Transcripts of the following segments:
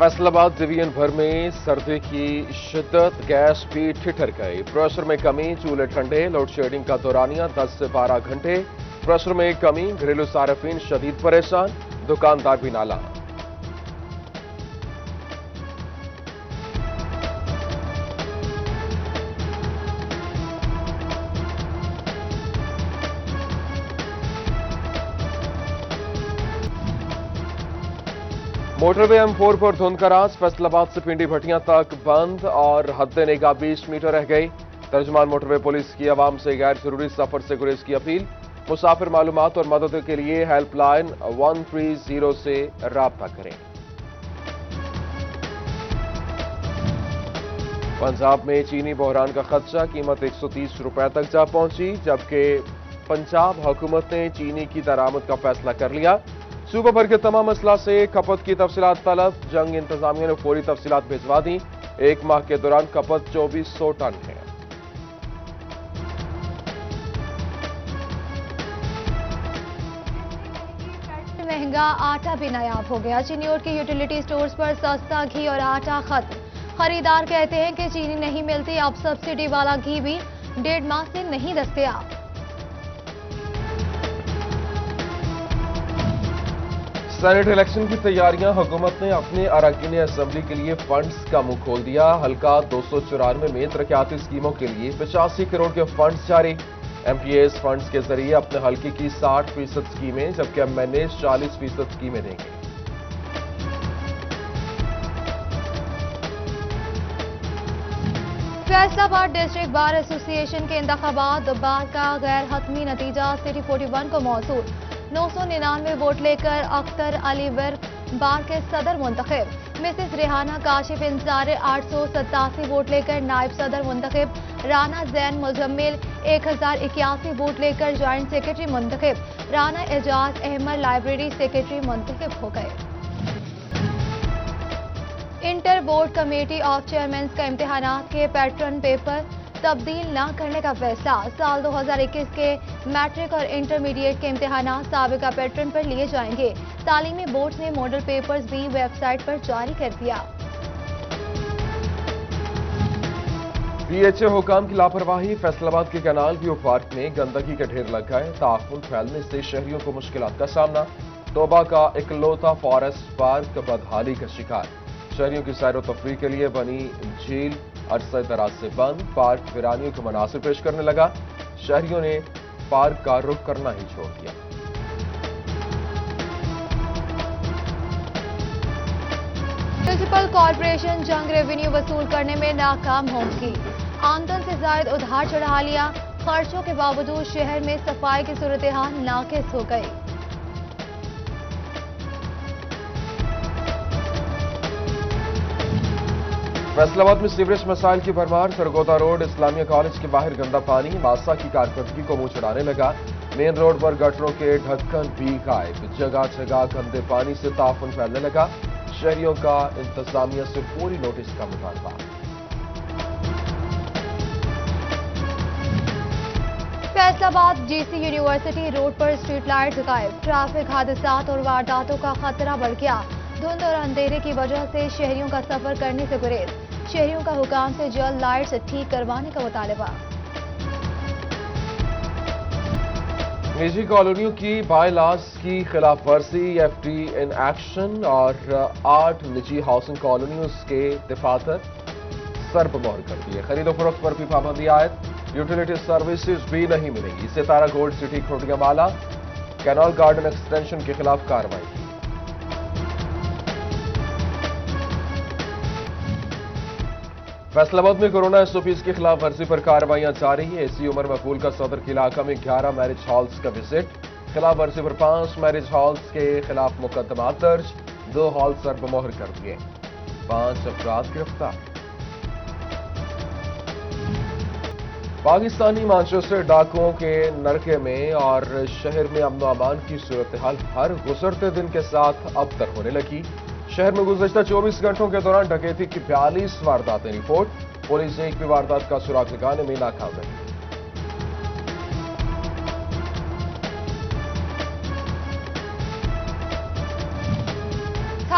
Faisalabad division भर में सर्दी की शिद्दत, गैस भी ठिठर गई। प्रेशर में कमी, चूल्हे ठंडे, लोड शेडिंग का दौरानिया 10 से 12 घंटे। प्रेशर में कमी, घरेलू सार्फिन शदीद परेशान, दुकानदार भी नाला। मोटरवे M4 पर धुंध का राज, फैसलाबाद से पिंडी भटियां तक बंद और हद निगाह 20 मीटर रह गई। तर्जुमान मोटरवे पुलिस की आवाम से गैर जरूरी सफर से गुरेज की अपील। मुसाफिर मालूमात और मदद के लिए हेल्पलाइन 130 से राब्ता करें। पंजाब में चीनी बहरान का खदशा, कीमत 130 रुपए तक जा पहुंची, जबकि पंजाब हुकूमत ने चीनी की दरामद का फैसला कर लिया। सूबा भर के तमाम अजला से खपत की तफसीलात तलब, जंग इंतजामिया ने पूरी तफसीलात भिजवा दी। एक माह के दौरान खपत 2400 टन है। महंगा आटा भी नायाब हो गया। चीनी के यूटिलिटी स्टोर्स पर सस्ता घी और आटा खत्म। खरीदार कहते हैं कि चीनी नहीं मिलती, अब सब्सिडी वाला घी भी 1.5 माह से नहीं दस्तयाब। सेनेट इलेक्शन की तैयारियां, हुकूमत ने अपने अरकान असेंबली के लिए फंड्स का मुंह खोल दिया। हल्का 294 में तरक्याती स्कीमों के लिए 85 करोड़ के फंड्स जारी। MPAs फंड्स के जरिए अपने हल्के की 60% स्कीमें, जबकि MNA 40% स्कीमें देंगे। फैसलाबाद डिस्ट्रिक्ट बार एसोसिएशन के इंतखाबात बार का गैर हतमी नतीजा सिटी 41 को मौसूल। 999 वोट लेकर अख्तर अली वर्क बार के सदर मुंतखब। मिसेस रेहाना काशिफ इंसारे 887 वोट लेकर नायब सदर मुंतखब। राना जैन मुजम्मिल 1081 वोट लेकर ज्वाइंट सेक्रेटरी मुंतखब। राना एजाज अहमद लाइब्रेरी सेक्रेटरी मुंतखब हो गए। Inter board committee of chairman का इम्तिहानात के पैटर्न पेपर तब्दील न करने का फैसला। साल 2021 के मैट्रिक और इंटरमीडिएट के इम्तिहानात साबिका पैटर्न पर लिए जाएंगे। तालीमी बोर्ड ने मॉडल पेपर्स भी वेबसाइट पर जारी कर दिया। PHA हुकाम की लापरवाही, फैसलाबाद के कैनाल व्यू पार्क में गंदगी के ढेर लग गए। ताफुन फैलने से शहरियों को मुश्किलात का सामना। तोबा का इकलौता फॉरेस्ट पार्क बदहाली का शिकार। शहरियों की सैर व तफरीह के लिए बनी झील अरसे दराज से बंद। पार्क वीरानियों के मनासिर पेश करने लगा। शहरियों ने पार्क का रुख करना ही छोड़ दिया। म्युनिसिपल कॉरपोरेशन जंग रेवेन्यू वसूल करने में नाकाम होगी। आमदन से जायद उधार चढ़ा लिया। खर्चों के बावजूद शहर में सफाई की सूरत हाल नाकिस हो गई। फैसलाबाद में सीवरेज मसाइल की भरमार। सरगोदा रोड इस्लामिया कॉलेज के बाहर गंदा पानी मासा की कारकर्दगी को मुंह चढ़ाने लगा। मेन रोड पर गटरों के ढक्कन भी गायब। जगह जगह गंदे पानी से ताफुन फैलने लगा। शहरियों का इंतजामिया से पूरी नोटिस का मुतालबा। फैसलाबाद GC यूनिवर्सिटी रोड पर स्ट्रीट लाइट गायब। ट्रैफिक हादसात और वारदातों का खतरा बढ़ गया। धुंध और अंधेरे की वजह से शहरियों का सफर करने से गुरेज। शहरियों का हुकाम से जल्द लाइट्स ठीक करवाने का मुतालबा। निजी कॉलोनियों की बायलॉज की खिलाफ वर्जी, FD इन एक्शन और 8 निजी हाउसिंग कॉलोनियों के दफातर सरबमोहर कर दिए। खरीदो फरोख्त पर भी पाबंदी आयद। यूटिलिटी सर्विसेज भी नहीं मिलेंगी। सितारा गोल्ड सिटी खोटियामाला कैनाल गार्डन एक्सटेंशन के खिलाफ कार्रवाई की। फैसलाबाद में कोरोना SOPs के खिलाफ वर्जी पर कार्रवाइयां जारी है। इसी उमर मकबूल का सदर के इलाका में 11 मैरिज हॉल्स का विजिट। खिलाफ वर्जी पर 5 मैरिज हॉल्स के खिलाफ मुकदमा दर्ज। 2 हॉल सरबमोहर कर दिए। 5 अफराद गिरफ्तार। पाकिस्तानी मानचेस्टर डाकुओं के नरके में और शहर में अमन अमान की सूरत हाल हर गुजरते दिन के साथ अबतर होने लगी। शहर में गुज़श्ता 24 घंटों के दौरान डकैती की 42 वारदातें रिपोर्ट। पुलिस एक भी वारदात का सुराग लगाने में नाकाम रही।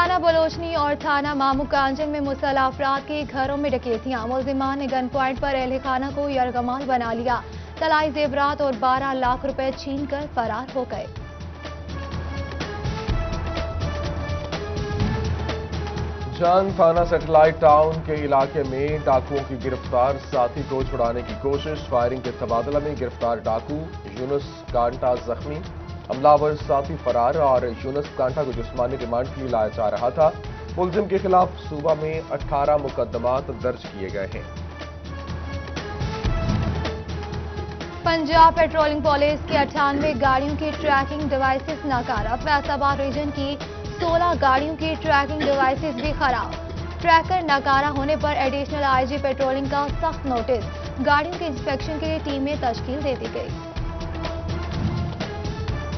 थाना बलोचनी और थाना मामूकांजन में मुसल्लह अफराद के घरों में डकैतियां। मुल्जिमान ने गन पॉइंट पर अहले खाना को यरगमाल बना लिया। तलाई जेवरात और 12 लाख रुपए छीनकर फरार हो गए। जंग थाना सैटेलाइट टाउन के इलाके में डाकुओं की गिरफ्तार, साथी को छुड़ाने की कोशिश। फायरिंग के तबादला में गिरफ्तार डाकू यूनुस कांटा जख्मी, हमलावर साथी फरार और यूनुस कांटा को जिस्मानी रिमांड के लिए लाया जा रहा था। मुलजिम के खिलाफ सूबा में 18 मुकदमात दर्ज किए गए हैं। पंजाब पेट्रोलिंग पुलिस की 98 गाड़ियों की ट्रैकिंग डिवाइसेस नाकारा। फैसलाबाद रीजन की 16 गाड़ियों की ट्रैकिंग डिवाइसेस भी खराब। ट्रैकर नाकारा होने पर एडिशनल आईजी पेट्रोलिंग का सख्त नोटिस। गाड़ियों के इंस्पेक्शन के लिए टीमें तश्कील दे दी गई।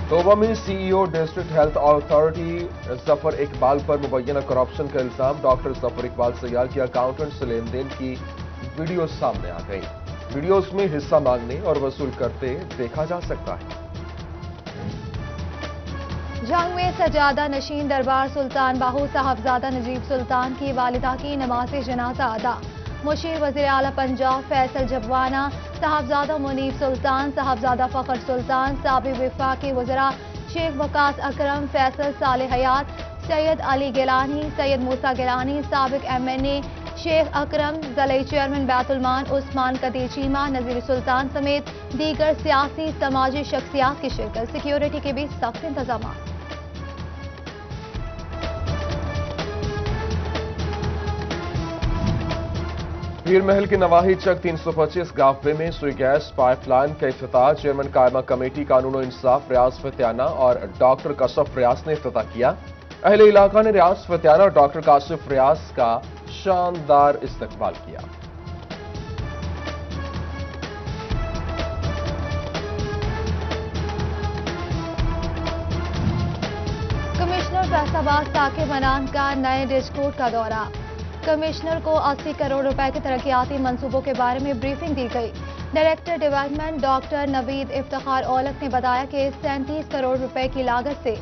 तोबा में CEO district health authority Zafar Iqbal पर मुबैना करप्शन का इल्जाम। डॉक्टर जफर इकबाल सयाल के अकाउंटेंट से लेन देन की वीडियो सामने आ गई। वीडियोस में हिस्सा मांगने और वसूल करते देखा जा सकता है। जंग में सजादा नशीन दरबार सुल्तान बाहू साहबजादा नजीब सुल्तान की वालिदा की नमाज जनाजा अदा। मुशीर वजीर आला पंजाब फैसल जबवाना, साहबजादा मुनीब सुल्तान, साहबजादा फखर सुल्तान, साबिक वफाकी वज़रा शेख वकास अकरम, फैसल साले हयात, सैयद अली गिलानी, सैयद मूसा गिलानी, साबिक MNA शेख अकरम, ज़लई चेयरमैन बैतुलमाल उस्मान कदीर चीमा, नजीर सुल्तान समेत दीगर सियासी समाजी शख्सियात की शिरकत। सिक्योरिटी के भी सख्त इंतजाम। पीर महल के नवाही चक 325 गाफे में सुई गैस पाइपलाइन का इफ्तिताह। चेयरमैन कायमा कमेटी कानून इंसाफ रियाज फतियाना और डॉक्टर काशिफ रियाज ने इफ्तिताह किया। अहले इलाका ने रियाज फतियाना और डॉक्टर काशिफ रियाज का शानदार इस्तकबाल किया। कमिश्नर फैसलाबाद साकिब अनान का नए डिस्कोर्ट का दौरा। कमिश्नर को 80 करोड़ रुपए के तरक्याती मंसूबों के बारे में ब्रीफिंग दी गई। Director development doctor Naveed Iftikhar Aulakh ने बताया कि 37 करोड़ रुपए की लागत से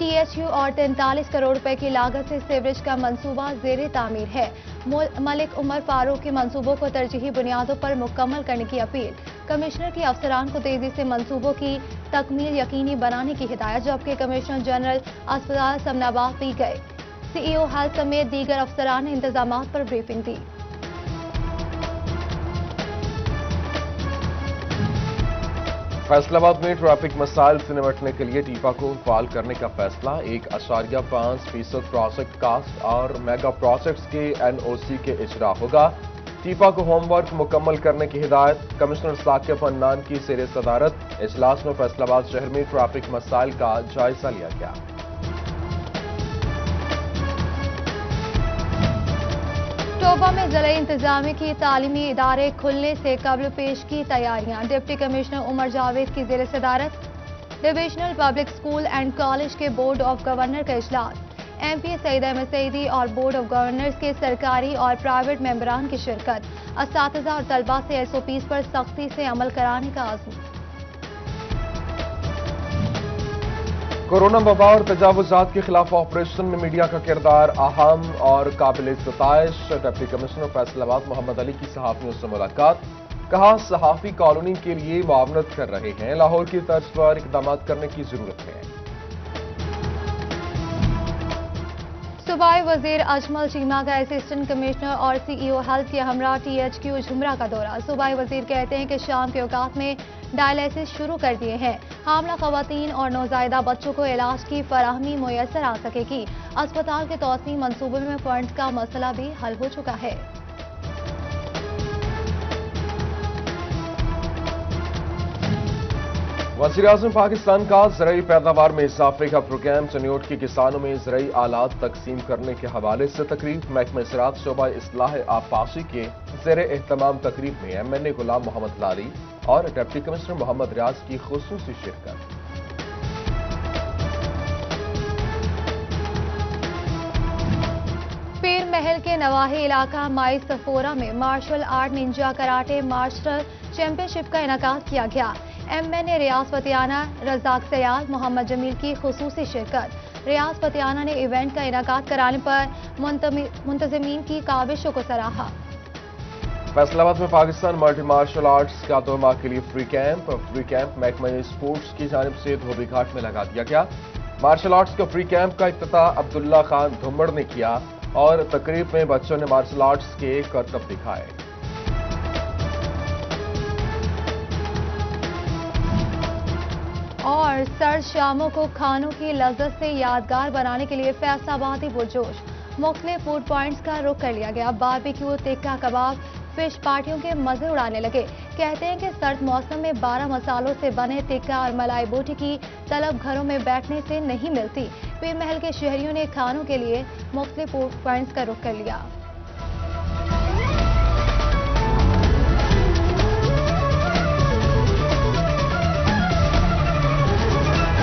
THU और 43 करोड़ रुपए की लागत से सीवरेज का मंसूबा जेर तामीर है। मलिक उमर फारूक के मंसूबों को तरजीही बुनियादों पर मुकम्मल करने की अपील। कमिश्नर की अफसरान को तेजी से मंसूबों की तकमील यकीनी बनाने की हिदायत, जबकि कमिश्नर जनरल अस्पताल समनाबाद दी गए। CEO हेल्थ समेत दीगर अफसरान ने इंतजामात पर ब्रीफिंग दी। फैसलाबाद में ट्रैफिक मसाइल से निपटने के लिए टीपा को फाल करने का फैसला। 1.5% प्रोजेक्ट कास्ट और मेगा प्रोजेक्ट्स के NOC के इजरा होगा। टीपा को होमवर्क मुकम्मल करने की हिदायत। कमिश्नर साकिब अन्नान की ज़ेर सदारत इजलास में फैसलाबाद शहर में ट्रैफिक मसाइल का जायजा लिया गया। तोबा में ज़िला इंतजामी की तालीमी इदारे खुलने से कबल पेश की तैयारियां। डिप्टी कमिश्नर उमर जावेद की ज़ेर सदारत divisional public school and college के बोर्ड ऑफ गवर्नर का इजलास। MP सईद अहमद सईदी और बोर्ड ऑफ गवर्नर्स के सरकारी और प्राइवेट मेंबरान की शिरकत। असातिज़ा और तलबा से SOPs पर सख्ती से अमल कराने का आज़म। कोरोना वबा और तजावुजात के खिलाफ ऑपरेशन में मीडिया का किरदार अहम और काबिल सताइश। डिप्टी कमिश्नर फैसलाबाद मोहम्मद अली की सहाफियों से मुलाकात। कहा, सहाफी कॉलोनी के लिए मुआवनत कर रहे हैं, लाहौर की तर्ज पर इकदाम करने की जरूरत है। सूबाई वजीर अजमल चीमा का असिस्टेंट कमिश्नर और CEO हेल्थ के हमरा THQ झुमरा का दौरा। सूबाई वजीर कहते हैं कि शाम के औकात में डायलिसिस शुरू कर दिए हैं। हामला खवातीन और नौजायदा बच्चों को इलाज की फराहमी मुयसर आ सकेगी। अस्पताल के तौसीम मंसूबे में फंड्स का मसला भी हल हो चुका है। वज़ीर-ए-आज़म पाकिस्तान का ज़राई पैदावार में इजाफे का प्रोग्राम। चनियोट के किसानों में ज़राई आलात तकसीम करने के हवाले से तकरीब। महकमा ज़राअत शोबा इस्लाह आफाशी के ज़ेर एहतमाम तकरीब में MNA गुलाम मोहम्मद लाली और डिप्टी कमिश्नर मोहम्मद रियाज की खुसूसी शिरकत। पीर महल के नवाही इलाका माई सफोरा में martial art ninja karate master championship का इनेकाद किया गया। MNA रियाज फतियाना, रज़ाक सयाल, मोहम्मद जमील की खुसूसी शिरकत। रियाज पतियाना ने इवेंट का इनाकाद कराने पर मुंतजिमीन की काविशों को सराहा। फैसलाबाद में पाकिस्तान मल्टी मार्शल आर्ट्स का 2 माह के लिए फ्री कैंप महकमा स्पोर्ट्स की जानिब से धोबी घाट में लगा दिया गया। मार्शल आर्ट्स के फ्री कैंप का इफ्तिताह अब्दुल्ला खान धुम्मड़ ने किया और तकरीब में बच्चों ने मार्शल आर्ट्स के करतब दिखाए। और सर्द शामों को खानों की लज्जत से यादगार बनाने के लिए फैसलाबादी पुरजोश मुख्तलिफ फूड पॉइंट्स का रुख कर लिया गया। बारबेक्यू, टिक्का कबाब, फिश पार्टियों के मजे उड़ाने लगे। कहते हैं कि सर्द मौसम में 12 मसालों से बने टिक्का और मलाई बोटी की तलब घरों में बैठने से नहीं मिलती। पीर महल के शहरियों ने खानों के लिए मुख्तलिफ फूड पॉइंट्स का रुख कर लिया।